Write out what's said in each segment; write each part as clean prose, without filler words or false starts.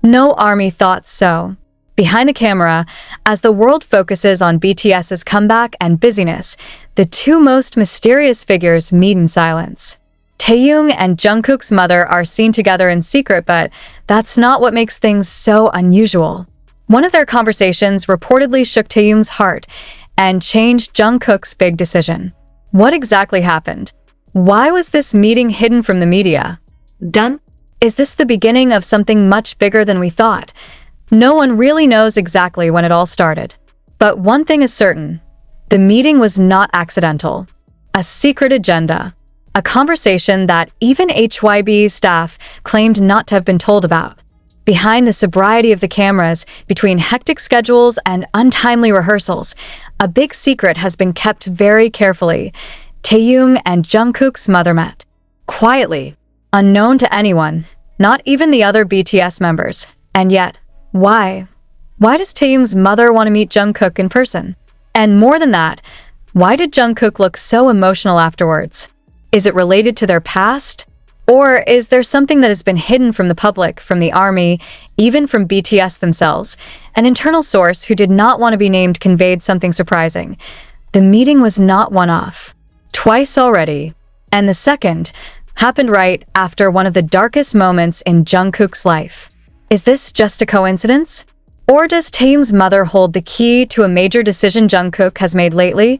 No army thought so. Behind the camera, as the world focuses on BTS's comeback and busyness, the two most mysterious figures meet in silence. Taehyung and Jungkook's mother are seen together in secret, but that's not what makes things so unusual. One of their conversations reportedly shook Taehyung's heart and changed Jungkook's big decision. What exactly happened? Why was this meeting hidden from the media? Done? Is this the beginning of something much bigger than we thought? No one really knows exactly when it all started. But one thing is certain. The meeting was not accidental. A secret agenda. A conversation that even HYBs staff claimed not to have been told about. Behind the sobriety of the cameras, between hectic schedules and untimely rehearsals, a big secret has been kept very carefully. Taehyung and Jungkook's mother met. Quietly. Unknown to anyone. Not even the other BTS members. And yet, why? Why does Taehyung's mother want to meet Jungkook in person? And more than that, why did Jungkook look so emotional afterwards? Is it related to their past? Or is there something that has been hidden from the public, from the army, even from BTS themselves? An internal source who did not want to be named conveyed something surprising. The meeting was not one-off. Twice already. And the second happened right after one of the darkest moments in Jungkook's life. Is this just a coincidence? Or does Taehyung's mother hold the key to a major decision Jungkook has made lately?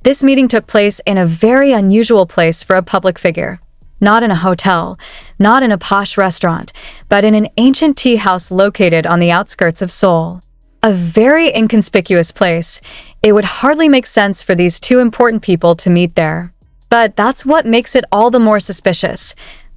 This meeting took place in a very unusual place for a public figure. Not in a hotel, not in a posh restaurant, but in an ancient tea house located on the outskirts of Seoul. A very inconspicuous place. It would hardly make sense for these two important people to meet there. But that's what makes it all the more suspicious.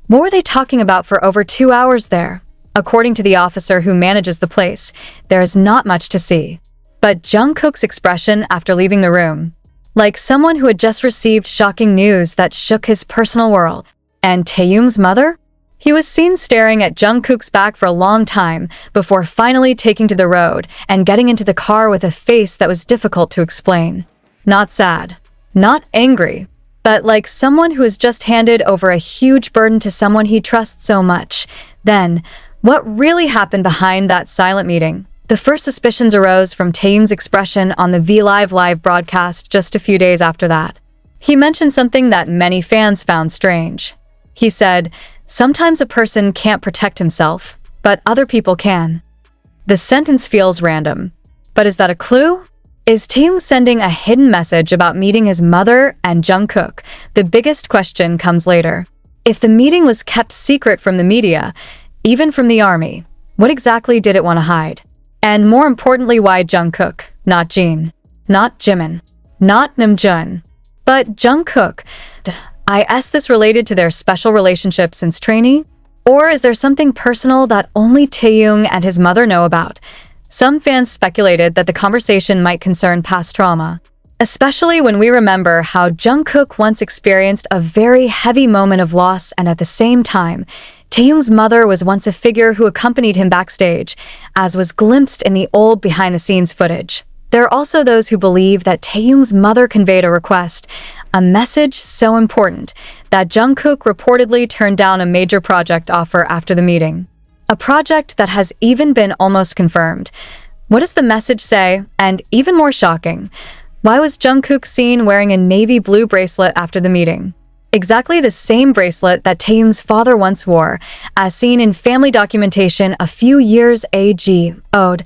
What were they talking about for over 2 hours there? According to the officer who manages the place, there is not much to see. But Jungkook's expression after leaving the room, like someone who had just received shocking news that shook his personal world. And Taehyung's mother? He was seen staring at Jungkook's back for a long time before finally taking to the road and getting into the car with a face that was difficult to explain. Not sad, not angry, but like someone who has just handed over a huge burden to someone he trusts so much. Then, what really happened behind that silent meeting? The first suspicions arose from Taehyung's expression on the V-Live broadcast just a few days after that. He mentioned something that many fans found strange. He said, "Sometimes a person can't protect himself, but other people can." The sentence feels random. But is that a clue? Is Taehyung sending a hidden message about meeting his mother and Jungkook? The biggest question comes later. If the meeting was kept secret from the media, even from the army, what exactly did it want to hide? And more importantly, why Jungkook, not Jin, not Jimin, not Namjoon, but Jungkook? Is this related to their special relationship since trainee? Or is there something personal that only Taehyung and his mother know about? Some fans speculated that the conversation might concern past trauma, especially when we remember how Jungkook once experienced a very heavy moment of loss, and at the same time, Taehyung's mother was once a figure who accompanied him backstage, as was glimpsed in the old behind-the-scenes footage. There are also those who believe that Taehyung's mother conveyed a request, a message so important, that Jungkook reportedly turned down a major project offer after the meeting. A project that has even been almost confirmed. What does the message say? And even more shocking, why was Jungkook seen wearing a navy blue bracelet after the meeting? Exactly the same bracelet that Taehyung's father once wore, as seen in family documentation a few years ago.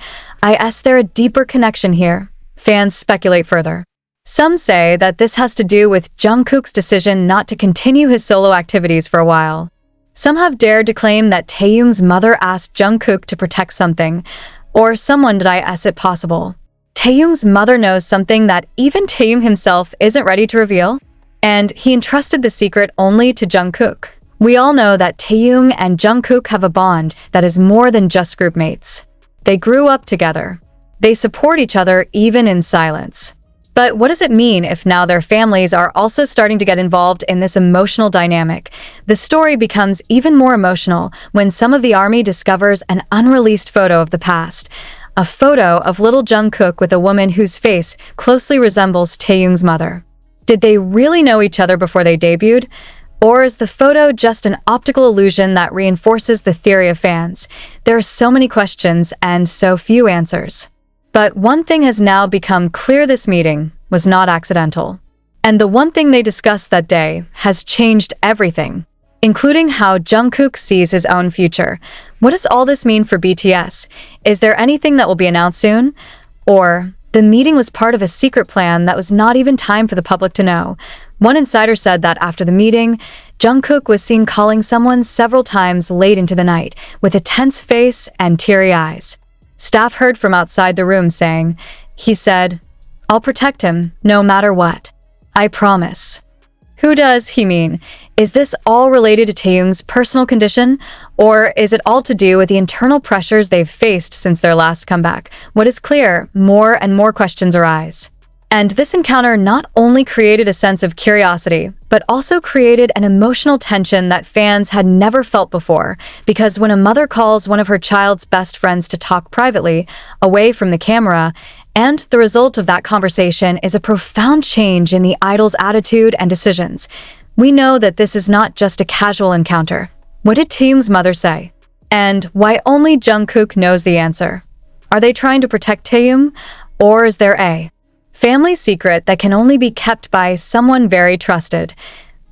Is there a deeper connection here? Fans speculate further. Some say that this has to do with Jungkook's decision not to continue his solo activities for a while. Some have dared to claim that Taehyung's mother asked Jungkook to protect something, or someone. Is it possible Taehyung's mother knows something that even Taehyung himself isn't ready to reveal? And he entrusted the secret only to Jungkook. We all know that Taehyung and Jungkook have a bond that is more than just group mates. They grew up together. They support each other even in silence. But what does it mean if now their families are also starting to get involved in this emotional dynamic? The story becomes even more emotional when some of the army discovers an unreleased photo of the past. A photo of little Jungkook with a woman whose face closely resembles Taehyung's mother. Did they really know each other before they debuted? Or is the photo just an optical illusion that reinforces the theory of fans? There are so many questions and so few answers. But one thing has now become clear: this meeting was not accidental. And the one thing they discussed that day has changed everything, including how Jungkook sees his own future. What does all this mean for BTS? Is there anything that will be announced soon? Or the meeting was part of a secret plan that was not even time for the public to know? One insider said that after the meeting, Jungkook was seen calling someone several times late into the night, with a tense face and teary eyes. Staff heard from outside the room saying, "He said, I'll protect him no matter what. I promise." Who does he mean? Is this all related to Taehyung's personal condition? Or is it all to do with the internal pressures they've faced since their last comeback? What is clear, more and more questions arise. And this encounter not only created a sense of curiosity, but also created an emotional tension that fans had never felt before. Because when a mother calls one of her child's best friends to talk privately, away from the camera, and the result of that conversation is a profound change in the idol's attitude and decisions, we know that this is not just a casual encounter. What did Taehyung's mother say? And why only Jungkook knows the answer? Are they trying to protect Taehyung? Or is there a family secret that can only be kept by someone very trusted?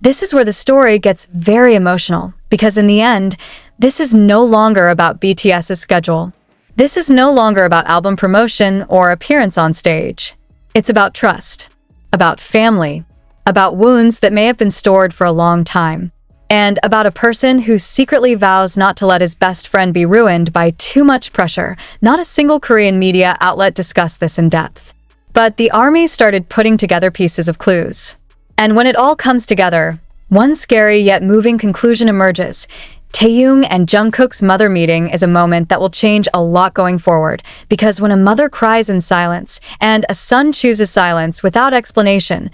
This is where the story gets very emotional, because in the end, this is no longer about BTS's schedule. This is no longer about album promotion or appearance on stage. It's about trust, about family, about wounds that may have been stored for a long time, and about a person who secretly vows not to let his best friend be ruined by too much pressure. Not a single Korean media outlet discussed this in depth. But the ARMY started putting together pieces of clues. And when it all comes together, one scary yet moving conclusion emerges. Taehyung and Jungkook's mother meeting is a moment that will change a lot going forward, because when a mother cries in silence and a son chooses silence without explanation,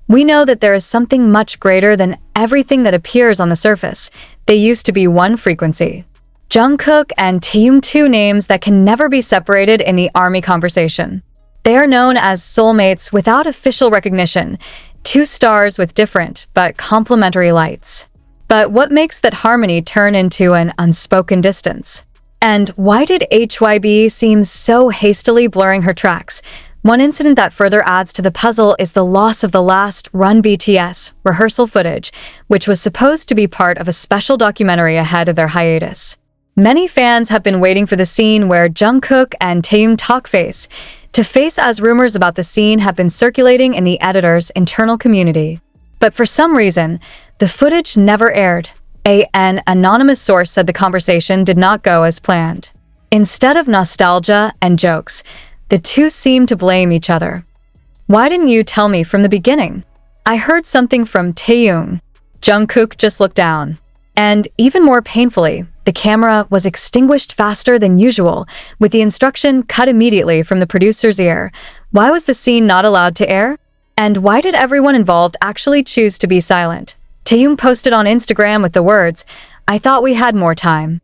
we know that there is something much greater than everything that appears on the surface. They used to be one frequency. Jungkook and Taehyung, two names that can never be separated in the ARMY conversation. They are known as soulmates without official recognition, two stars with different but complementary lights. But what makes that harmony turn into an unspoken distance? And why did HYB seem so hastily blurring her tracks? One incident that further adds to the puzzle is the loss of the last Run BTS rehearsal footage, which was supposed to be part of a special documentary ahead of their hiatus. Many fans have been waiting for the scene where Jungkook and Taehyung talk face to face, as rumors about the scene have been circulating in the editor's internal community. But for some reason, the footage never aired. An anonymous source said the conversation did not go as planned. Instead of nostalgia and jokes, the two seemed to blame each other. "Why didn't you tell me from the beginning? I heard something from Taehyung." Jungkook just looked down. And even more painfully, the camera was extinguished faster than usual, with the instruction cut immediately from the producer's ear. Why was the scene not allowed to air? And why did everyone involved actually choose to be silent? Taehyung posted on Instagram with the words, "I thought we had more time."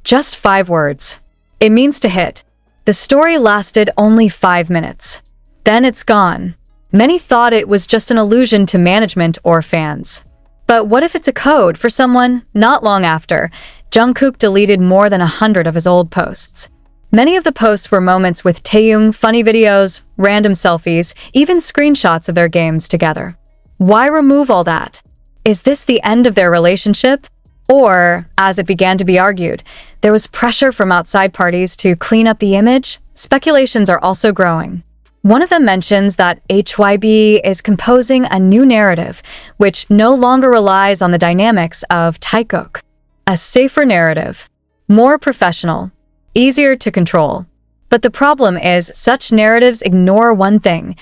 Just 5 words. It means to hit. The story lasted only 5 minutes. Then it's gone. Many thought it was just an allusion to management or fans. But what if it's a code for someone? Not long after, Jungkook deleted more than 100 of his old posts. Many of the posts were moments with Taehyung, funny videos, random selfies, even screenshots of their games together. Why remove all that? Is this the end of their relationship? Or, as it began to be argued, there was pressure from outside parties to clean up the image? Speculations are also growing. One of them mentions that HYB is composing a new narrative, which no longer relies on the dynamics of Taehyung. A safer narrative, more professional, easier to control. But the problem is, such narratives ignore one thing.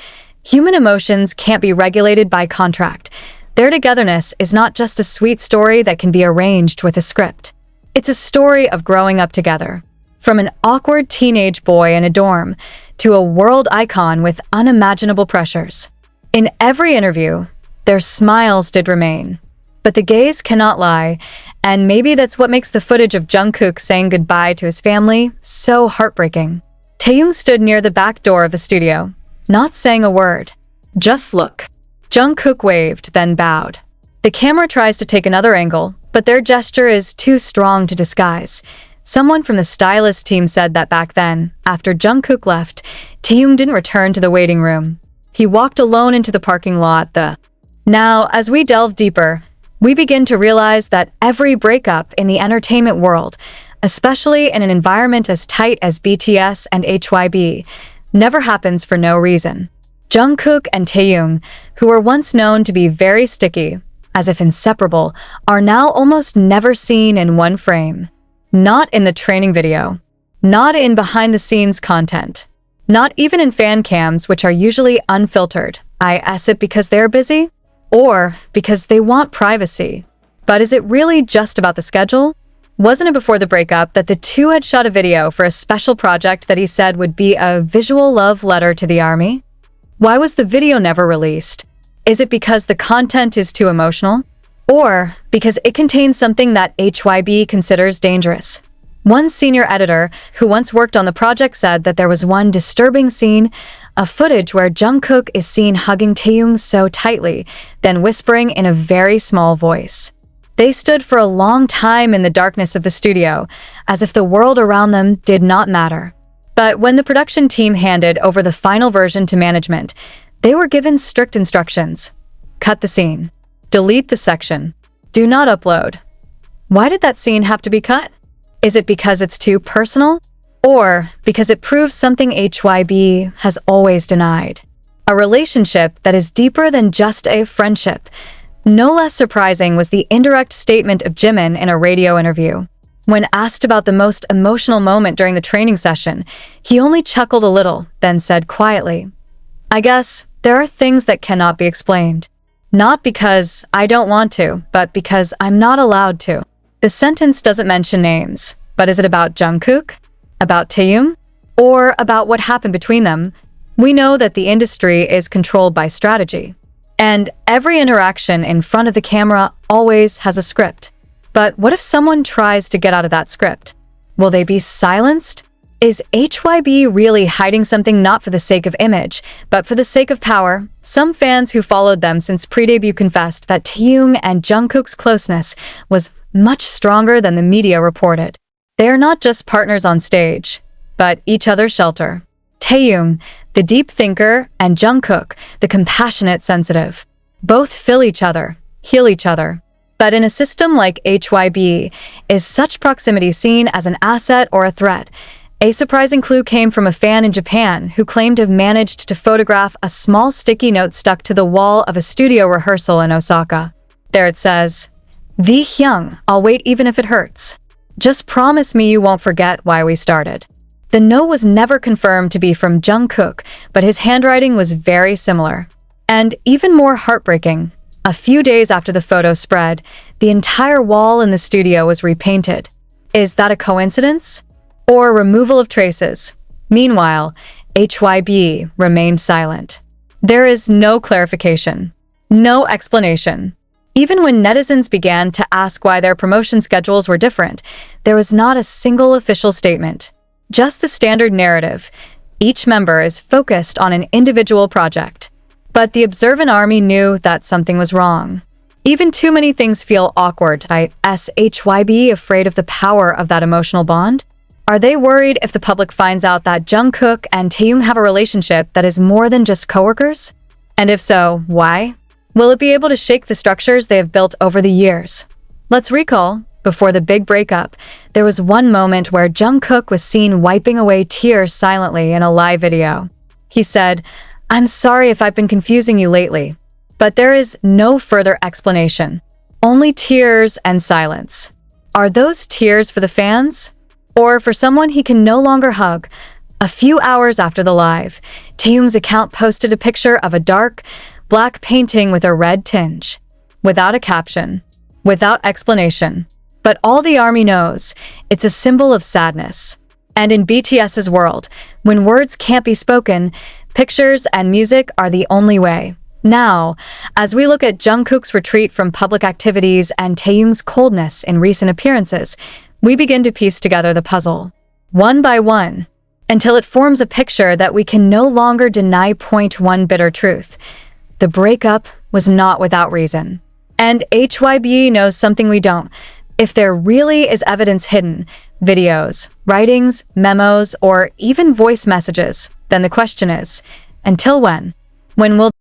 Human emotions can't be regulated by contract. Their togetherness is not just a sweet story that can be arranged with a script. It's a story of growing up together. From an awkward teenage boy in a dorm to a world icon with unimaginable pressures. In every interview, their smiles did remain. But the gaze cannot lie, and maybe that's what makes the footage of Jungkook saying goodbye to his family so heartbreaking. Taehyung stood near the back door of the studio, not saying a word. "Just look." Jungkook waved, then bowed. The camera tries to take another angle, but their gesture is too strong to disguise. Someone from the stylist team said that back then, after Jungkook left, Taehyung didn't return to the waiting room. He walked alone into the parking lot. Now, as we delve deeper, we begin to realize that every breakup in the entertainment world, especially in an environment as tight as BTS and HYB, never happens for no reason. Jungkook and Taehyung, who were once known to be very sticky, as if inseparable, are now almost never seen in one frame. Not in the training video, not in behind-the-scenes content, not even in fan cams, which are usually unfiltered. Is it because they're busy? Or because they want privacy? But is it really just about the schedule? Wasn't it before the breakup that the two had shot a video for a special project that he said would be a visual love letter to the army? Why was the video never released? Is it because the content is too emotional? Or because it contains something that HYB considers dangerous? One senior editor who once worked on the project said that there was one disturbing scene, a footage where Jungkook is seen hugging Taehyung so tightly, then whispering in a very small voice. They stood for a long time in the darkness of the studio, as if the world around them did not matter. But when the production team handed over the final version to management, they were given strict instructions. Cut the scene. Delete the section. Do not upload. Why did that scene have to be cut? Is it because it's too personal? Or because it proves something HYB has always denied? A relationship that is deeper than just a friendship. No less surprising was the indirect statement of Jimin in a radio interview. When asked about the most emotional moment during the training session, he only chuckled a little, then said quietly, "I guess there are things that cannot be explained. Not because I don't want to, but because I'm not allowed to." The sentence doesn't mention names, but is it about Jungkook? About Taehyung? Or about what happened between them? We know that the industry is controlled by strategy. And every interaction in front of the camera always has a script. But what if someone tries to get out of that script? Will they be silenced? Is HYB really hiding something not for the sake of image, but for the sake of power? Some fans who followed them since pre-debut confessed that Taehyung and Jungkook's closeness was much stronger than the media reported. They are not just partners on stage, but each other's shelter. Taehyung, the deep thinker, and Jungkook, the compassionate sensitive. Both fill each other, heal each other. But in a system like HYB, is such proximity seen as an asset or a threat? A surprising clue came from a fan in Japan who claimed to have managed to photograph a small sticky note stuck to the wall of a studio rehearsal in Osaka. There it says, "V Hyung, I'll wait even if it hurts. Just promise me you won't forget why we started." The note was never confirmed to be from Jungkook, but his handwriting was very similar. And even more heartbreaking, a few days after the photo spread, the entire wall in the studio was repainted. Is that a coincidence? Or removal of traces? Meanwhile, HYB remained silent. There is no clarification, no explanation. Even when netizens began to ask why their promotion schedules were different, there was not a single official statement. Just the standard narrative. Each member is focused on an individual project. But the observant army knew that something was wrong. Even too many things feel awkward. Is HYB afraid of the power of that emotional bond? Are they worried if the public finds out that Jungkook and Taehyung have a relationship that is more than just coworkers? And if so, why? Will it be able to shake the structures they have built over the years? Let's recall, before the big breakup, there was one moment where Jungkook was seen wiping away tears silently in a live video. He said, "I'm sorry if I've been confusing you lately." But there is no further explanation. Only tears and silence. Are those tears for the fans? Or for someone he can no longer hug? A few hours after the live, Taehyung's account posted a picture of a dark, black painting with a red tinge. Without a caption. Without explanation. But all the army knows, it's a symbol of sadness. And in BTS's world, when words can't be spoken, pictures and music are the only way. Now, as we look at Jungkook's retreat from public activities and Taehyung's coldness in recent appearances, we begin to piece together the puzzle, one by one, until it forms a picture that we can no longer deny. Point one bitter truth. The breakup was not without reason. And HYB knows something we don't. If there really is evidence hidden, videos, writings, memos, or even voice messages, then the question is, until when? When will